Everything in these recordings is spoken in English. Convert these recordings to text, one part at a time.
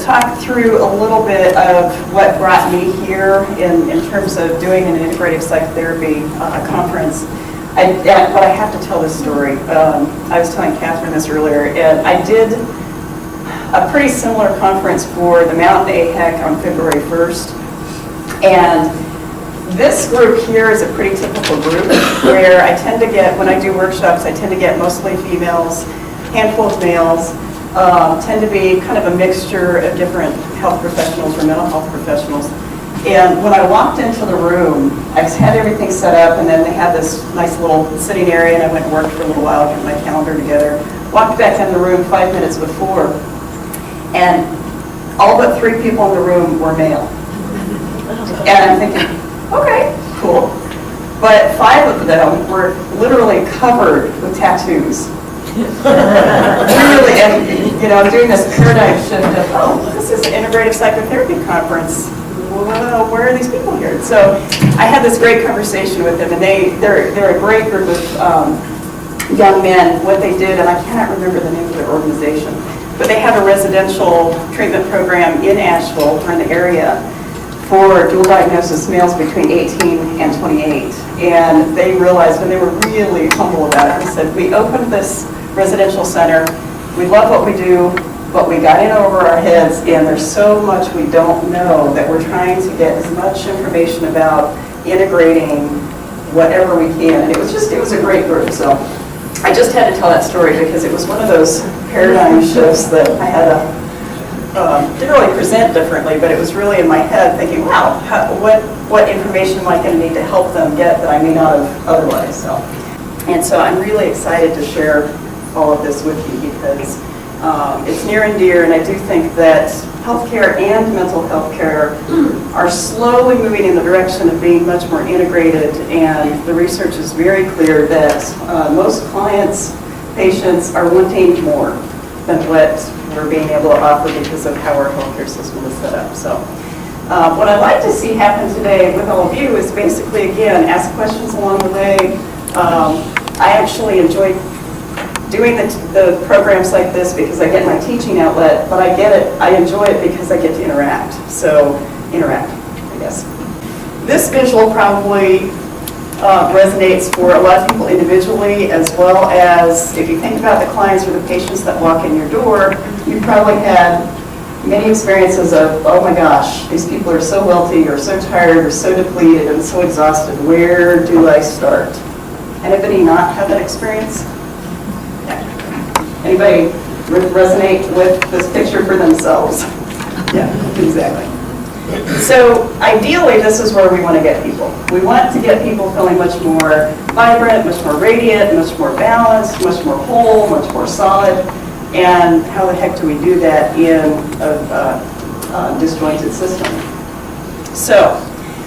talk through a little bit of what brought me here in terms of doing an integrative psychotherapy conference. But I have to tell this story. I was telling Catherine this earlier, and I did a pretty similar conference for the Mountain AHEC on February 1st. And this group here is a pretty typical group where I tend to get, when I do workshops, I tend to get mostly females, handful of males, tend to be kind of a mixture of different health professionals or mental health professionals. And when I walked into the room, I had everything set up, and then they had this nice little sitting area, and I went and worked for a little while, get my calendar together. Walked back in the room 5 minutes before, and all but 3 people in the room were male. And I'm thinking, okay, cool. But 5 of them were literally covered with tattoos. Really, and I'm doing this paradigm shift of, oh, this is an integrative psychotherapy conference. Well, where are these people here? So I had this great conversation with them, and they're a great group of young men. What they did, and I cannot remember the name of their organization, but they have a residential treatment program in Asheville or in the area for dual diagnosis males between 18 and 28. And they realized, when they were really humble about it, they said, we opened this residential center, we love what we do, but we got in over our heads, and there's so much we don't know that we're trying to get as much information about integrating whatever we can. And it was a great group. So I just had to tell that story because it was one of those paradigm shifts that I had to, didn't really present differently, but it was really in my head thinking, wow, what information am I going to need to help them get that I may not have otherwise. And so I'm really excited to share all of this with you because it's near and dear, and I do think that healthcare and mental health care are slowly moving in the direction of being much more integrated, and the research is very clear that most clients, patients are wanting more than what we're being able to offer because of how our healthcare system is set up. So what I'd like to see happen today with all of you is basically, again, ask questions along the way. I actually enjoy doing the programs like this because I get my teaching outlet, but I enjoy it because I get to interact. So interact, I guess. This visual probably resonates for a lot of people individually, as well as if you think about the clients or the patients that walk in your door, you've probably had many experiences of, oh my gosh, these people are so wealthy or so tired or so depleted and so exhausted. Where do I start? Anybody not have that experience? Anybody resonate with this picture for themselves? Yeah, exactly. So ideally, this is where we want to get people. We want to get people feeling much more vibrant, much more radiant, much more balanced, much more whole, much more solid. And how the heck do we do that in a disjointed system? So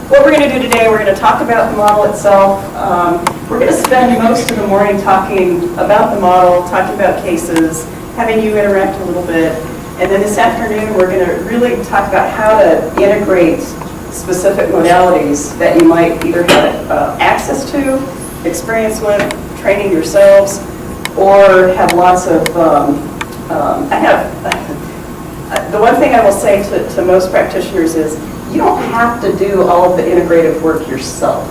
what we're going to do today, we're going to talk about the model itself. We're going to spend most of the morning talking about the model, talking about cases, having you interact a little bit. And then this afternoon, we're going to really talk about how to integrate specific modalities that you might either have access to, experience with, training yourselves, or have lots of, the one thing I will say to most practitioners is, you don't have to do all of the integrative work yourself.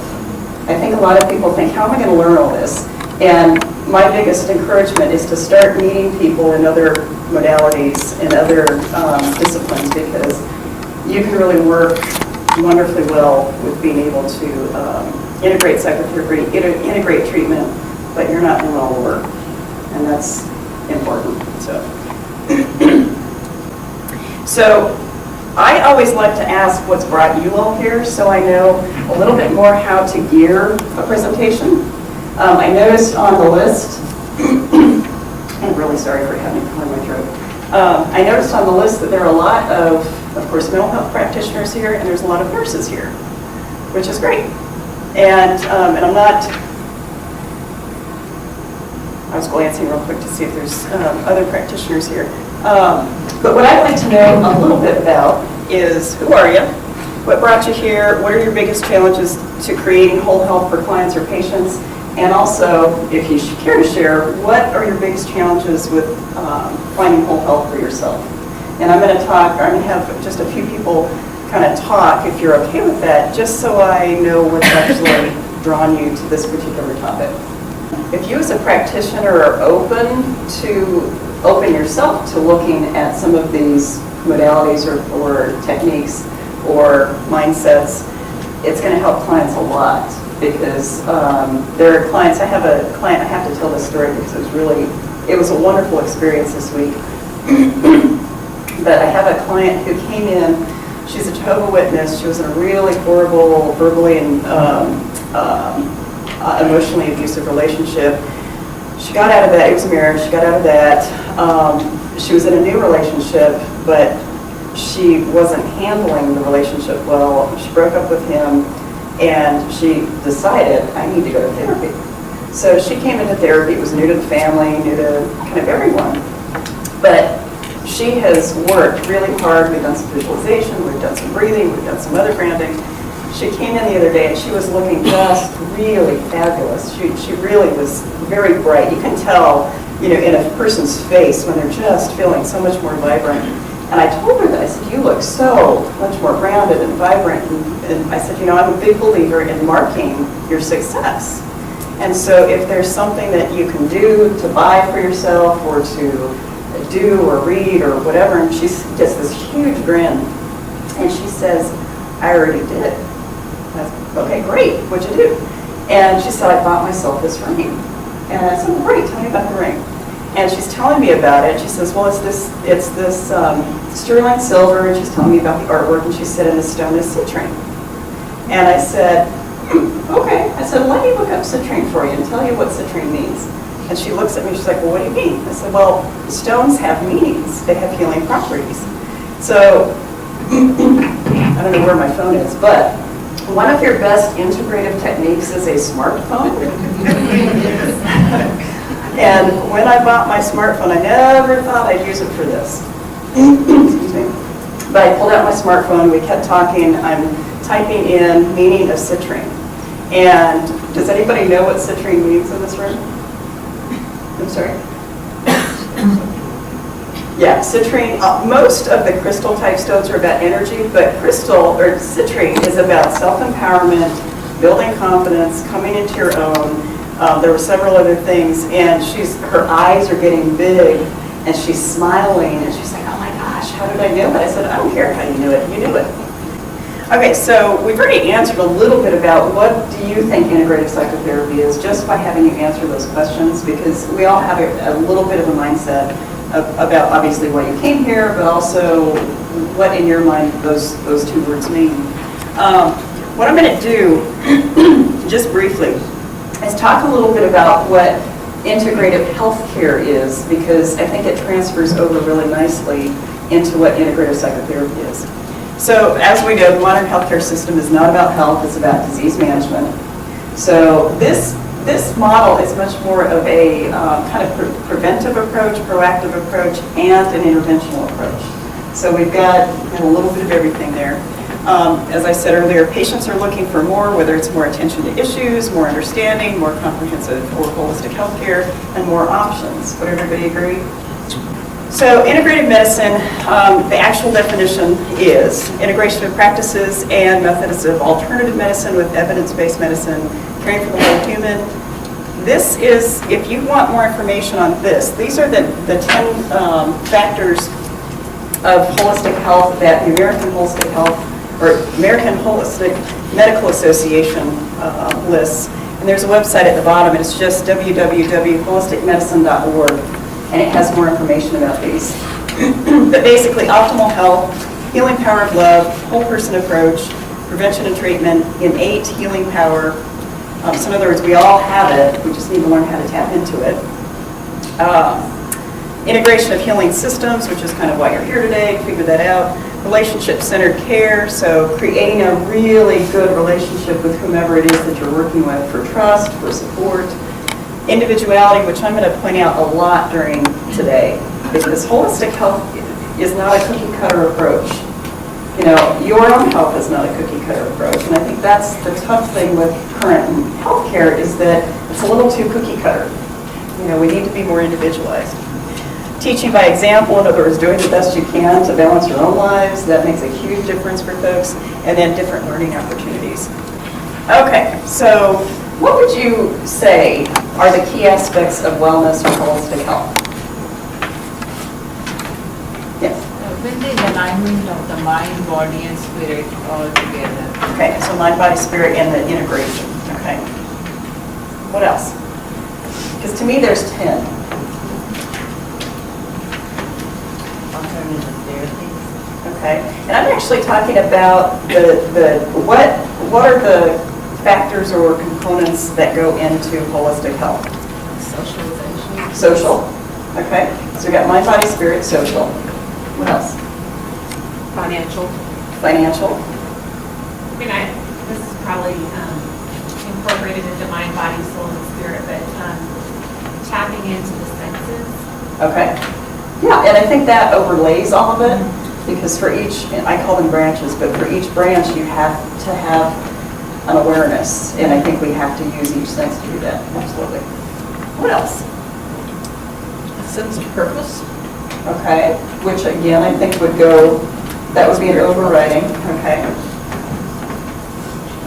I think a lot of people think, how am I going to learn all this? And my biggest encouragement is to start meeting people in other modalities and other disciplines, because you can really work wonderfully well with being able to integrate psychotherapy, integrate treatment, but you're not doing all the work. And that's important. So I always like to ask what's brought you all here, so I know a little bit more how to gear a presentation. I noticed on the list, I'm really sorry for having to clear my throat. I noticed on the list that there are a lot of course, mental health practitioners here, and there's a lot of nurses here, which is great. And I'm not, I was glancing real quick to see if there's other practitioners here. But what I'd like to know a little bit about is, who are you? What brought you here? What are your biggest challenges to creating whole health for clients or patients? And also, if you care to share, what are your biggest challenges with finding whole health for yourself? And I'm going to have just a few people kind of talk, if you're okay with that, just so I know what's actually drawn you to this particular topic. If you as a practitioner are open yourself to looking at some of these modalities or techniques or mindsets, it's going to help clients a lot, because there are clients, I have a client, I have to tell this story because it was a wonderful experience this week. But I have a client who came in, she's a Jehovah's Witness, she was in a really horrible, verbally and emotionally abusive relationship. She got out of that, it was a marriage, she got out of that. She was in a new relationship, but she wasn't handling the relationship well. She broke up with him, and she decided, I need to go to therapy. So she came into therapy. It was new to the family, new to kind of everyone. But she has worked really hard. We've done some visualization, we've done some breathing, we've done some other grounding. She came in the other day and she was looking just really fabulous. She really was very bright. You can tell, in a person's face when they're just feeling so much more vibrant. And I told her that, I said, you look so much more grounded and vibrant. And I said, I'm a big believer in marking your success. And so if there's something that you can do to buy for yourself or to do or read or whatever, and she gets this huge grin. And she says, I already did. I said, okay, great, what'd you do? And she said, I bought myself this ring. And I said, well, great, tell me about the ring. And she's telling me about it. She says, well, it's this sterling silver, and she's telling me about the artwork, and she said, and the stone is citrine. And I said, okay. I said, let me look up citrine for you and tell you what citrine means. And she looks at me, she's like, well, what do you mean? I said, well, stones have meanings. They have healing properties. So, I don't know where my phone is, but one of your best integrative techniques is a smartphone. And when I bought my smartphone, I never thought I'd use it for this. Excuse me. But I pulled out my smartphone, we kept talking, I'm typing in meaning of citrine. And does anybody know what citrine means in this room? I'm sorry? Yeah, citrine, most of the crystal type stones are about energy, but citrine is about self-empowerment, building confidence, coming into your own. There were several other things, and her eyes are getting big, and she's smiling, and she's like, oh my gosh, how did I know that? I said, I don't care how you knew it, you knew it. Okay, so we've already answered a little bit about what do you think integrative psychotherapy is, just by having you answer those questions, because we all have a little bit of a mindset about obviously why you came here, but also what in your mind those two words mean. What I'm going to do, just briefly, is talk a little bit about what integrative healthcare is, because I think it transfers over really nicely into what integrative psychotherapy is. So as we know, the modern healthcare system is not about health, it's about disease management. So this model is much more of a kind of preventive approach, proactive approach, and an interventional approach. So we've got a little bit of everything there. As I said earlier, patients are looking for more, whether it's more attention to issues, more understanding, more comprehensive or holistic healthcare, and more options. Would everybody agree? So integrative medicine, the actual definition is integration of practices and methods of alternative medicine with evidence-based medicine, caring for the whole human. This is, if you want more information on this, these are the 10 factors of holistic health that the American Holistic Health, or American Holistic Medical Association lists. And there's a website at the bottom, and it's just www.holisticmedicine.org. And it has more information about these. But basically, optimal health, healing power of love, whole person approach, prevention and treatment, innate healing power. So in other words, we all have it, we just need to learn how to tap into it. Integration of healing systems, which is kind of why you're here today, figure that out. Relationship-centered care, so creating a really good relationship with whomever it is that you're working with for trust, for support. Individuality, which I'm going to point out a lot during today, because holistic health is not a cookie cutter approach. Your own health is not a cookie cutter approach, and I think that's the tough thing with current healthcare is that it's a little too cookie cutter. We need to be more individualized. Teaching by example, in other words, doing the best you can to balance your own lives. That makes a huge difference for folks. And then different learning opportunities. Okay, so what would you say are the key aspects of wellness or holistic health? Yes? When the alignment of the mind, body, and spirit all together. Okay, so mind, body, spirit, and the integration. Okay. What else? Because to me, there's 10. Alternative therapies. Okay, and I'm actually talking about what are the factors or components that go into holistic health? Socialization. Social. Okay, so we got mind, body, spirit, social. What else? Financial. Financial. I mean, this is probably incorporated into mind, body, soul, and spirit, but tapping into the senses. Okay. Yeah, and I think that overlays all of it, because for each, I call them branches, but for each branch you have to have an awareness, and I think we have to use each sense to do that, absolutely. What else? A sense of purpose. Okay, which again, I think would go, that would be an overriding, okay.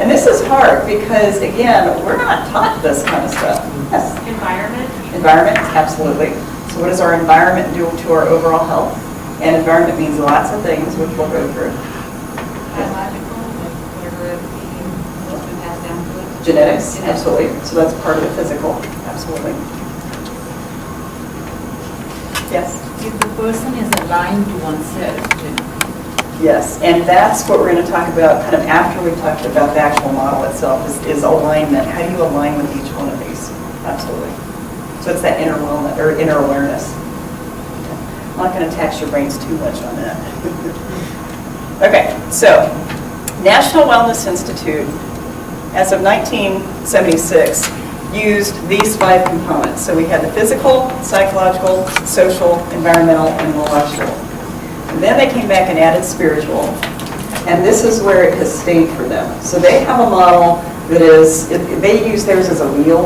And this is hard because, again, we're not taught this kind of stuff. Yes? Environment. Environment, absolutely. So what does our environment do to our overall health? And environment means lots of things, which we'll go through. Biological, whatever the has down to it. Genetics, absolutely. So that's part of the physical, absolutely. Yes? If the person is aligned to oneself, then Yes, and that's what we're going to talk about kind of after we've talked about the actual model itself, is alignment. How do you align with each one of these? Absolutely. So it's that inner wellness, or inner awareness. I'm not going to tax your brains too much on that. Okay, so National Wellness Institute, as of 1976, used these 5 components. So we had the physical, psychological, social, environmental, and intellectual. And then they came back and added spiritual, and this is where it has stayed for them. So they have a model that is, they use theirs as a wheel,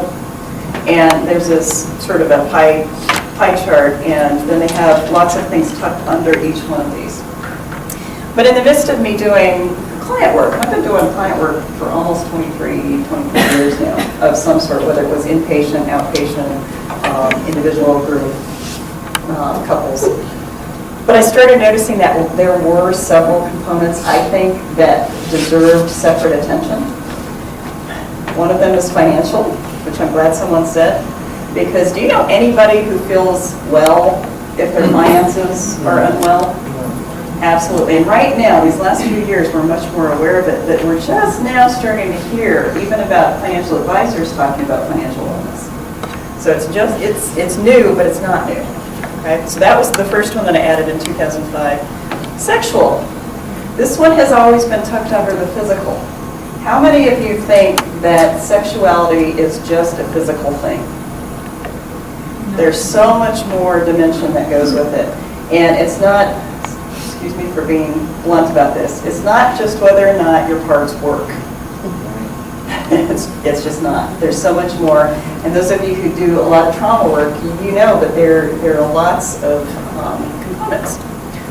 and there's this sort of a pie chart, and then they have lots of things tucked under each one of these. But in the midst of me doing client work, I've been doing client work for almost 24 years now, of some sort, whether it was inpatient, outpatient, individual, group, couples. But I started noticing that there were several components, I think, that deserved separate attention. One of them is financial, which I'm glad someone said, because do you know anybody who feels well if their finances are unwell? Absolutely. And right now, these last few years, we're much more aware of it, that we're just now starting to hear even about financial advisors talking about financial wellness. So it's new, but it's not new. Okay, so that was the first one that I added in 2005. Sexual. This one has always been tucked under the physical. How many of you think that sexuality is just a physical thing? No. There's so much more dimension that goes with it. And it's not, excuse me for being blunt about this, it's not just whether or not your parts work. It's just not. There's so much more. And those of you who do a lot of trauma work, you know that there are lots of components.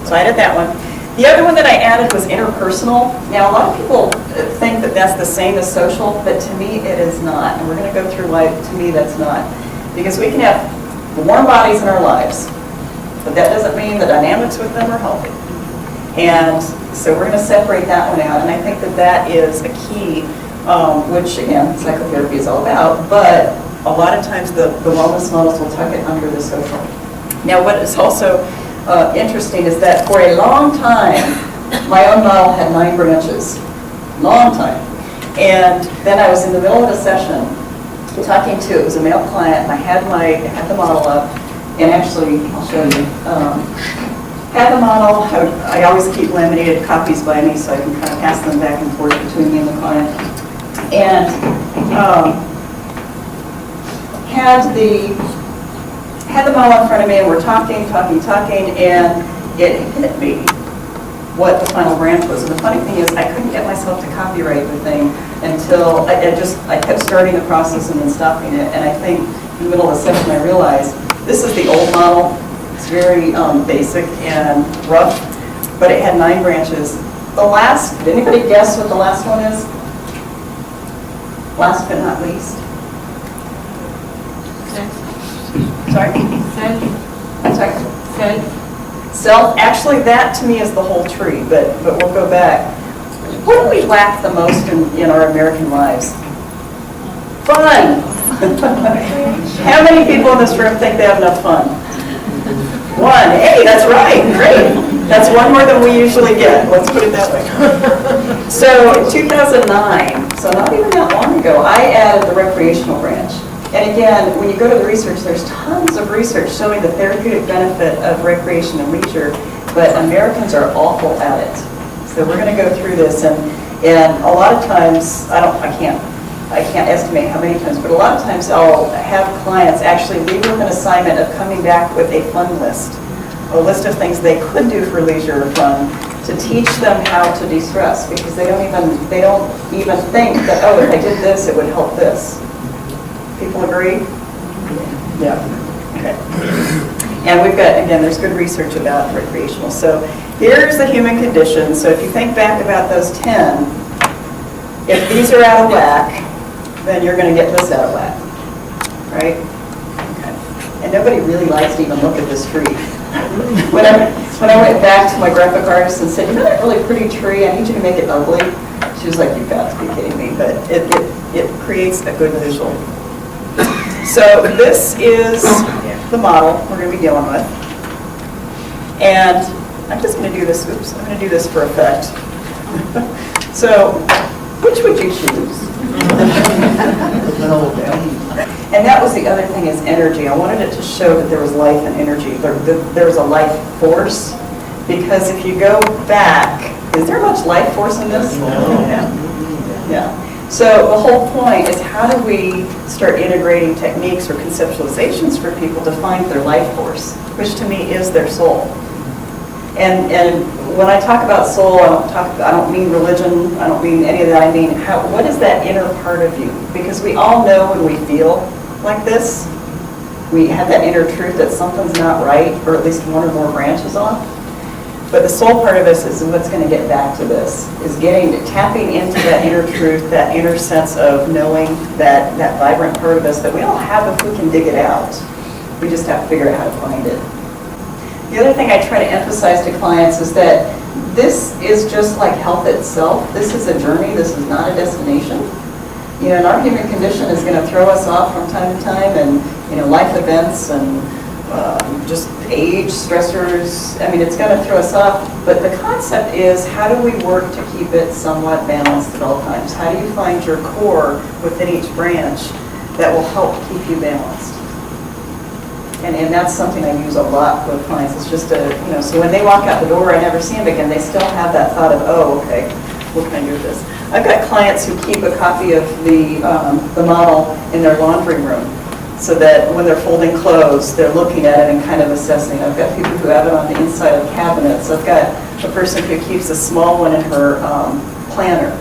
So I added that one. The other one that I added was interpersonal. Now, a lot of people think that that's the same as social, but to me it is not. And we're going to go through why, to me, that's not. Because we can have warm bodies in our lives, but that doesn't mean the dynamics with them are healthy. And so we're going to separate that one out. And I think that that is a key, which, again, psychotherapy is all about, but a lot of times the wellness models will tuck it under the social. Now, what is also interesting is that for a long time, my own model had 9 branches. Long time. And then I was in the middle of a session talking to, it was a male client, and I had the model up, and actually, I'll show you. Had the model, I always keep laminated copies by me so I can kind of pass them back and forth between me and the client. And had the model in front of me, and we're talking, and it hit me what the final branch was. And the funny thing is, I couldn't get myself to copyright the thing until I kept starting the process and then stopping it. And I think in the middle of the session I realized this is the old model, It's very basic and rough, but it had 9 branches. The last, did anybody guess what the last one is? Last but not least. Sorry? Sorry? Self, actually that to me is the whole tree, but we'll go back. What do we lack the most in our American lives? Fun! How many people in this room think they have enough fun? 1. Hey, that's right, great. That's 1 more than we usually get, let's put it that way. So in 2009, so not even that long ago, I added the recreational branch. And again, when you go to the research, there's tons of research showing the therapeutic benefit of recreation and leisure, but Americans are awful at it. So we're going to go through this, and a lot of times, I can't estimate how many times, but a lot of times I'll have clients actually leave with an assignment of coming back with a fun list, a list of things they could do for leisure or fun to teach them how to de-stress, because they don't even think that, oh, if I did this, it would help this. People agree? Yeah. Okay. And we've got, again, there's good research about recreational. So here's the human condition. So if you think back about those 10, if these are out of whack, then you're going to get this out of whack, right? Okay. And nobody really likes to even look at this tree. When I went back to my graphic artist and said, you know that really pretty tree, I need you to make it ugly. She was like, you've got to be kidding me. But it creates a good visual. So this is the model we're going to be dealing with. And I'm just going to do this, oops, I'm going to do this for effect. So, which would you choose? And that was the other thing, is energy. I wanted it to show that there was life and energy. There was a life force. Because if you go back, is there much life force in this? No. Yeah. So the whole point is, how do we start integrating techniques or conceptualizations for people to find their life force, which to me is their soul. And when I talk about soul, I don't mean religion, I don't mean any of that. I mean, what is that inner part of you? Because we all know when we feel like this, we have that inner truth that something's not right, or at least 1 or more branches off. But the soul part of us is what's going to get back to this, is tapping into that inner truth, that inner sense of knowing that vibrant part of us that we all have if we can dig it out. We just have to figure out how to find it. The other thing I try to emphasize to clients is that this is just like health itself. This is a journey. This is not a destination. You know, and our human condition is going to throw us off from time to time, and life events and just age, stressors. I mean, it's going to throw us off. But the concept is, how do we work to keep it somewhat balanced at all times? How do you find your core within each branch that will help keep you balanced? And that's something I use a lot with clients. It's just so when they walk out the door, I never see them again, they still have that thought of, oh, okay, what can I do with this? I've got clients who keep a copy of the model in their laundry room, so that when they're folding clothes, they're looking at it and kind of assessing. I've got people who have it on the inside of cabinets. I've got a person who keeps a small one in her planner.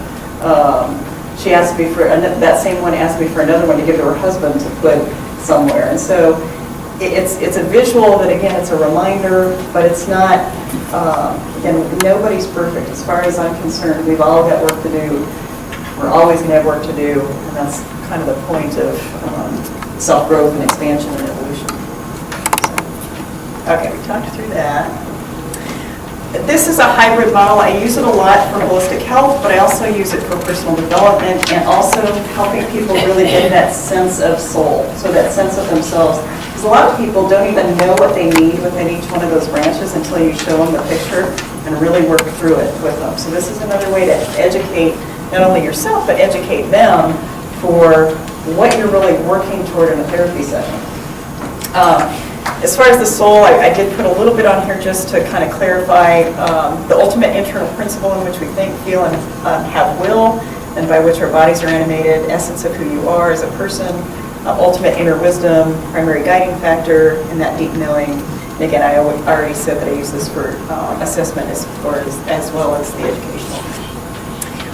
She asked me for, that same one asked me for another one to give to her husband to put somewhere. And so it's a visual that, again, it's a reminder, but it's not, again, nobody's perfect. As far as I'm concerned, we've all got work to do. We're always going to have work to do, and that's kind of the point of self-growth and expansion and evolution. So, okay, we talked through that. This is a hybrid model. I use it a lot for holistic health, but I also use it for personal development and also helping people really get that sense of soul, so that sense of themselves. Because a lot of people don't even know what they need within each one of those branches until you show them the picture and really work through it with them. So this is another way to educate not only yourself, but educate them for what you're really working toward in a therapy session. As far as the soul, I did put a little bit on here just to kind of clarify the ultimate internal principle in which we think, feel, and have will, and by which our bodies are animated, essence of who you are as a person, ultimate inner wisdom, primary guiding factor, and that deep knowing. And again, I already said that I use this for assessment as well as the educational.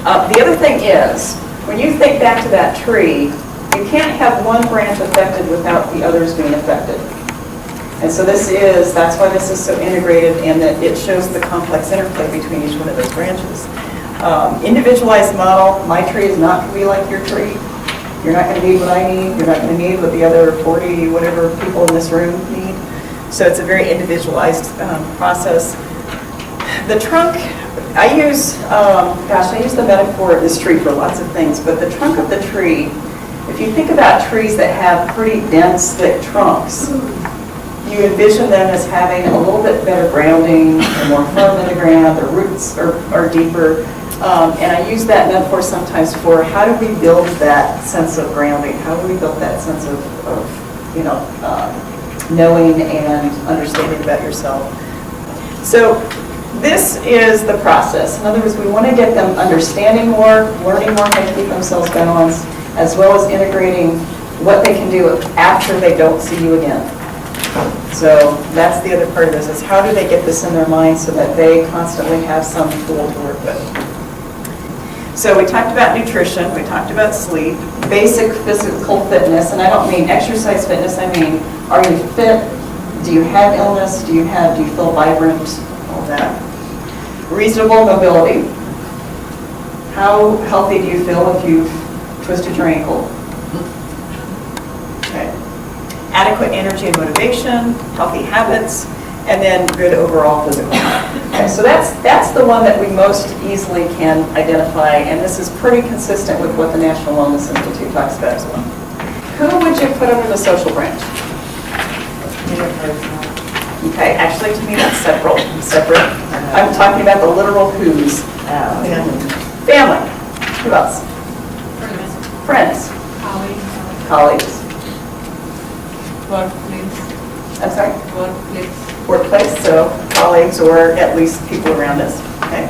The other thing is, when you think back to that tree, you can't have one branch affected without the others being affected. And so that's why this is so integrated, and that it shows the complex interplay between each one of those branches. Individualized model, my tree is not going to be like your tree. You're not going to need what I need. You're not going to need what the other 40 whatever people in this room need. So it's a very individualized process. The trunk, I use the metaphor of this tree for lots of things, but the trunk of the tree, if you think about trees that have pretty dense, thick trunks, you envision them as having a little bit better grounding, they're more firm in the ground, their roots are deeper. And I use that metaphor sometimes for how do we build that sense of grounding? How do we build that sense of knowing and understanding about yourself? So this is the process. In other words, we want to get them understanding more, learning more how to keep themselves balanced, as well as integrating what they can do after they don't see you again. So that's the other part of this, is how do they get this in their mind so that they constantly have some tool to work with. So we talked about nutrition, we talked about sleep, basic physical fitness, and I don't mean exercise fitness, I mean, are you fit? Do you have illness? Do you feel vibrant? All that. Reasonable mobility. How healthy do you feel if you've twisted your ankle? Okay. Adequate energy and motivation, healthy habits, and then good overall physical health. Okay, so that's the one that we most easily can identify, and this is pretty consistent with what the National Wellness Institute talks about as well. Who would you put under the social branch? Okay, actually to me that's separate. I'm talking about the literal who's. Family. Who else? Friends. Colleagues. Workplace. I'm sorry? Workplace. So colleagues or at least people around us. Okay.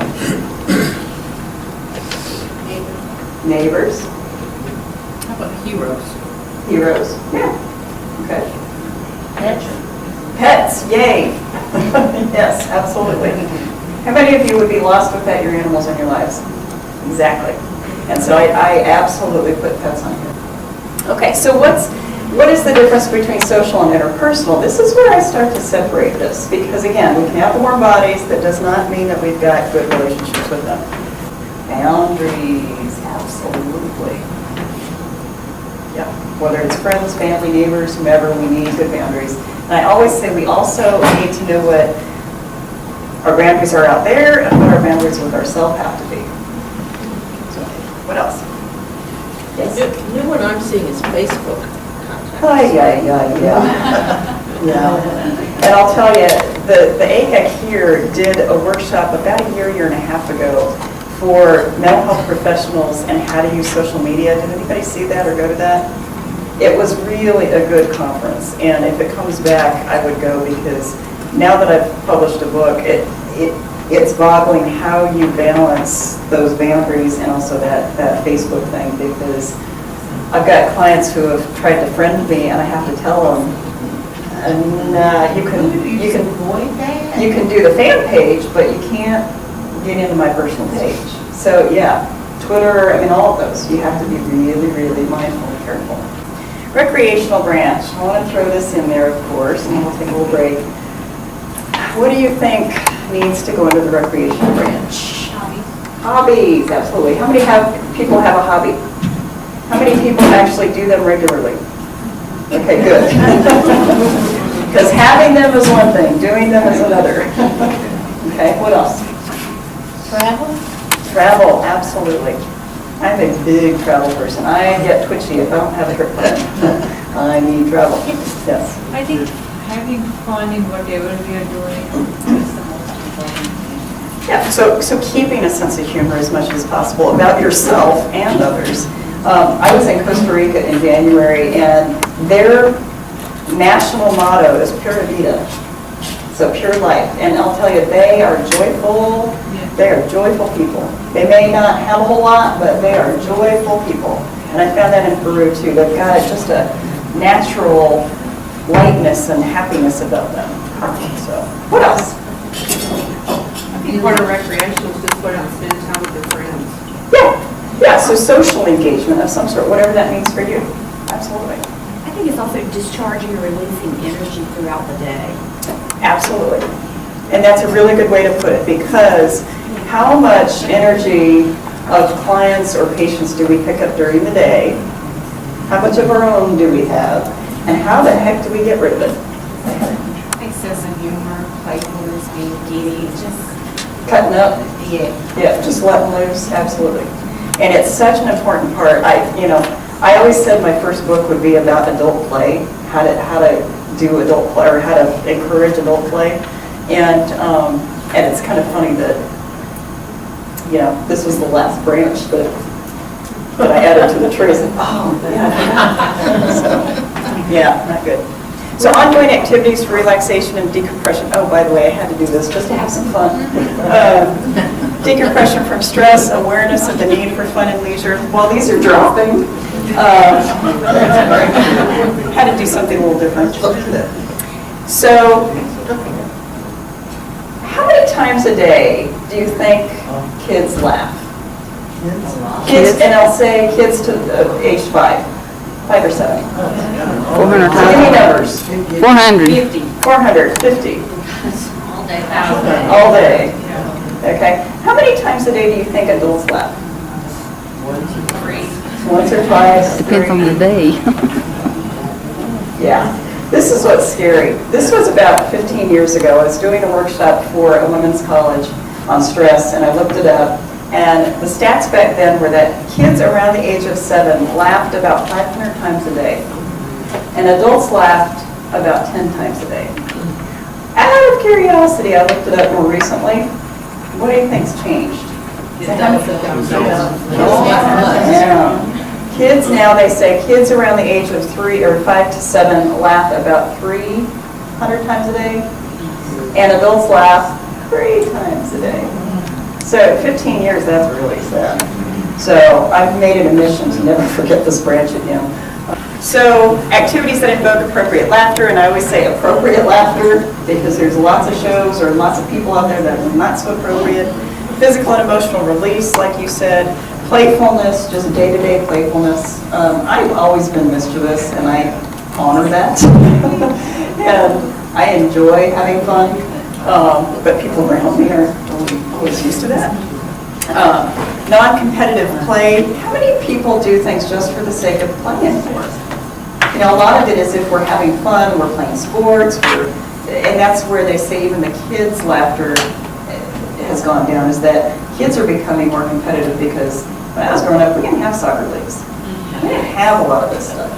Neighbors. How about heroes? Heroes. Yeah. Okay. Pets. Yay. Yes, absolutely. How many of you would be lost without your animals in your lives? Exactly. And so I absolutely put pets on here. Okay, so what is the difference between social and interpersonal? This is where I start to separate this, because again, we can have warm bodies. That does not mean that we've got good relationships with them. Boundaries, absolutely. Yeah, whether it's friends, family, neighbors, whomever, we need good boundaries. And I always say we also need to know what our boundaries are out there and what our boundaries with ourselves have to be. So, what else? Yes? The new one I'm seeing is Facebook. Yeah. And I'll tell you, the AHEC here did a workshop about a year and a half ago for mental health professionals and how to use social media. Did anybody see that or go to that? It was really a good conference, and if it comes back, I would go, because now that I've published a book, it's boggling how you balance those boundaries and also that Facebook thing, because I've got clients who have tried to friend me, and I have to tell them, you can do the fan page, but you can't get into my personal page. So yeah, Twitter, I mean, all of those, you have to be really, really mindful and careful. Recreational branch, I want to throw this in there, of course, and we'll take a little break. What do you think needs to go into the recreational branch? Hobbies, absolutely. How many people have a hobby? How many people actually do them regularly? Okay, good. Because having them is one thing, doing them is another. Okay, what else? Travel, absolutely. I'm a big travel person. I get twitchy if I don't have a trip plan. I need travel. Yes. I think having fun in whatever we are doing is the most important thing. Yeah, so keeping a sense of humor as much as possible about yourself and others. I was in Costa Rica in January, and their national motto is Pura Vida, so pure life. And I'll tell you, they are joyful. They are joyful people. They may not have a whole lot, but they are joyful people. And I found that in Peru too. They've got just a natural lightness and happiness about them. So, what else? I think part of recreational is just going out and spending time with their friends. Yeah, so social engagement of some sort, whatever that means for you. Absolutely. I think it's also discharging or releasing energy throughout the day. Absolutely. And that's a really good way to put it, because how much energy of clients or patients do we pick up during the day? How much of our own do we have? And how the heck do we get rid of it? Excessive humor, playfulness, being giddy, just Cutting up? yeah. Just letting loose, absolutely. And it's such an important part. I always said my first book would be about adult play, how to do adult play, or how to encourage adult play. And it's kind of funny that, this was the last branch that I added to the tree. I said, oh, yeah. So, yeah, not good. So ongoing activities for relaxation and decompression. Oh, by the way, I had to do this just to have some fun. Decompression from stress, awareness of the need for fun and leisure. While these are dropping, had to do something a little different. So, how many times a day do you think kids laugh? Kids, and I'll say kids to age 5 or 7. 400 Give me times. numbers. 400. 450. All day. All day. Okay. How many times a day do you think adults laugh? Once or twice? Depends on the day. Yeah. This is what's scary. This was about 15 years ago. I was doing a workshop for a women's college on stress, and I looked it up. And the stats back then were that kids around the age of 7 laughed about 500 times a day. And adults laughed about 10 times a day. Out of curiosity, I looked it up more recently. What do you think's changed? Yeah. Kids now, they say kids around the age of 5 to 7 laugh about 300 times a day. And adults laugh 3 times a day. So 15 years, that's really sad. So I've made it a mission to never forget this branch again. So activities that invoke appropriate laughter, and I always say appropriate laughter because there's lots of shows or lots of people out there that are not so appropriate. Physical and emotional release, like you said. Playfulness, just day-to-day playfulness. I've always been mischievous, and I honor that. And I enjoy having fun, but people around me are always used to that. Non-competitive play. How many people do things just for the sake of playing? A lot of it is if we're having fun, we're playing sports, and that's where they say even the kids' laughter has gone down, is that kids are becoming more competitive because when I was growing up, we didn't have soccer leagues. We didn't have a lot of this stuff.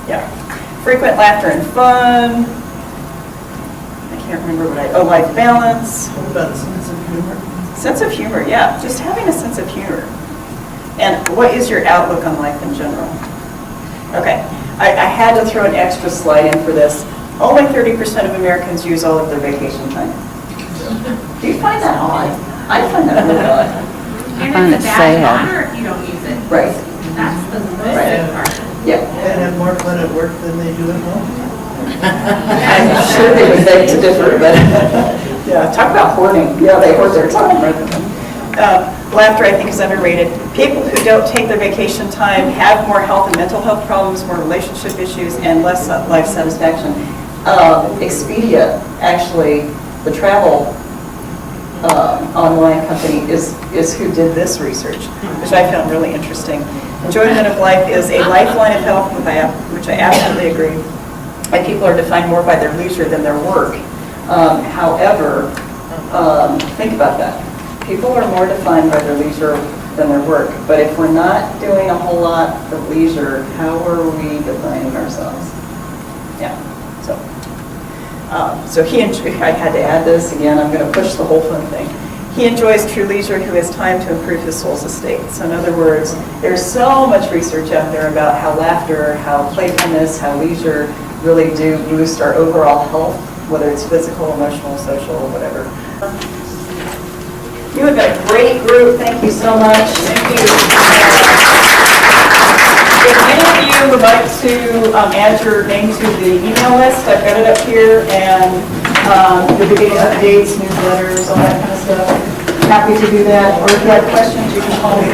Yeah. Frequent laughter and fun. I can't remember life balance. What about a sense of humor? Sense of humor, yeah. Just having a sense of humor. And what is your outlook on life in general? Okay. I had to throw an extra slide in for this. Only 30% of Americans use all of their vacation time. Do you find that odd? I find that really odd. And find it's a it bad sad. matter if you don't use it. Right. That's the Right. good part. Yeah. And have more fun at work than they do at home. I'm sure they would beg to differ, but yeah, talk about hoarding. Yeah, they hoard their time. Laughter, I think, is underrated. People who don't take their vacation time have more health and mental health problems, more relationship issues, and less life satisfaction. Expedia, actually, the travel online company, is who did this research, which I found really interesting. Enjoyment of life is a lifeline of health, which I absolutely agree. And people are defined more by their leisure than their work. However, think about that. People are more defined by their leisure than their work. But if we're not doing a whole lot for leisure, how are we defining ourselves? Yeah. So I had to add this again. I'm going to push the whole fun thing. He enjoys true leisure who has time to improve his soul's estate. So in other words, there's so much research out there about how laughter, how playfulness, how leisure really do boost our overall health, whether it's physical, emotional, social, whatever. You have been a great group. Thank you so much. Thank you. If any of you would like to add your name to the email list, I've got it up here, and you'll be getting updates, newsletters, all that kind of stuff. Happy to do that. Or if you have questions, you can call me.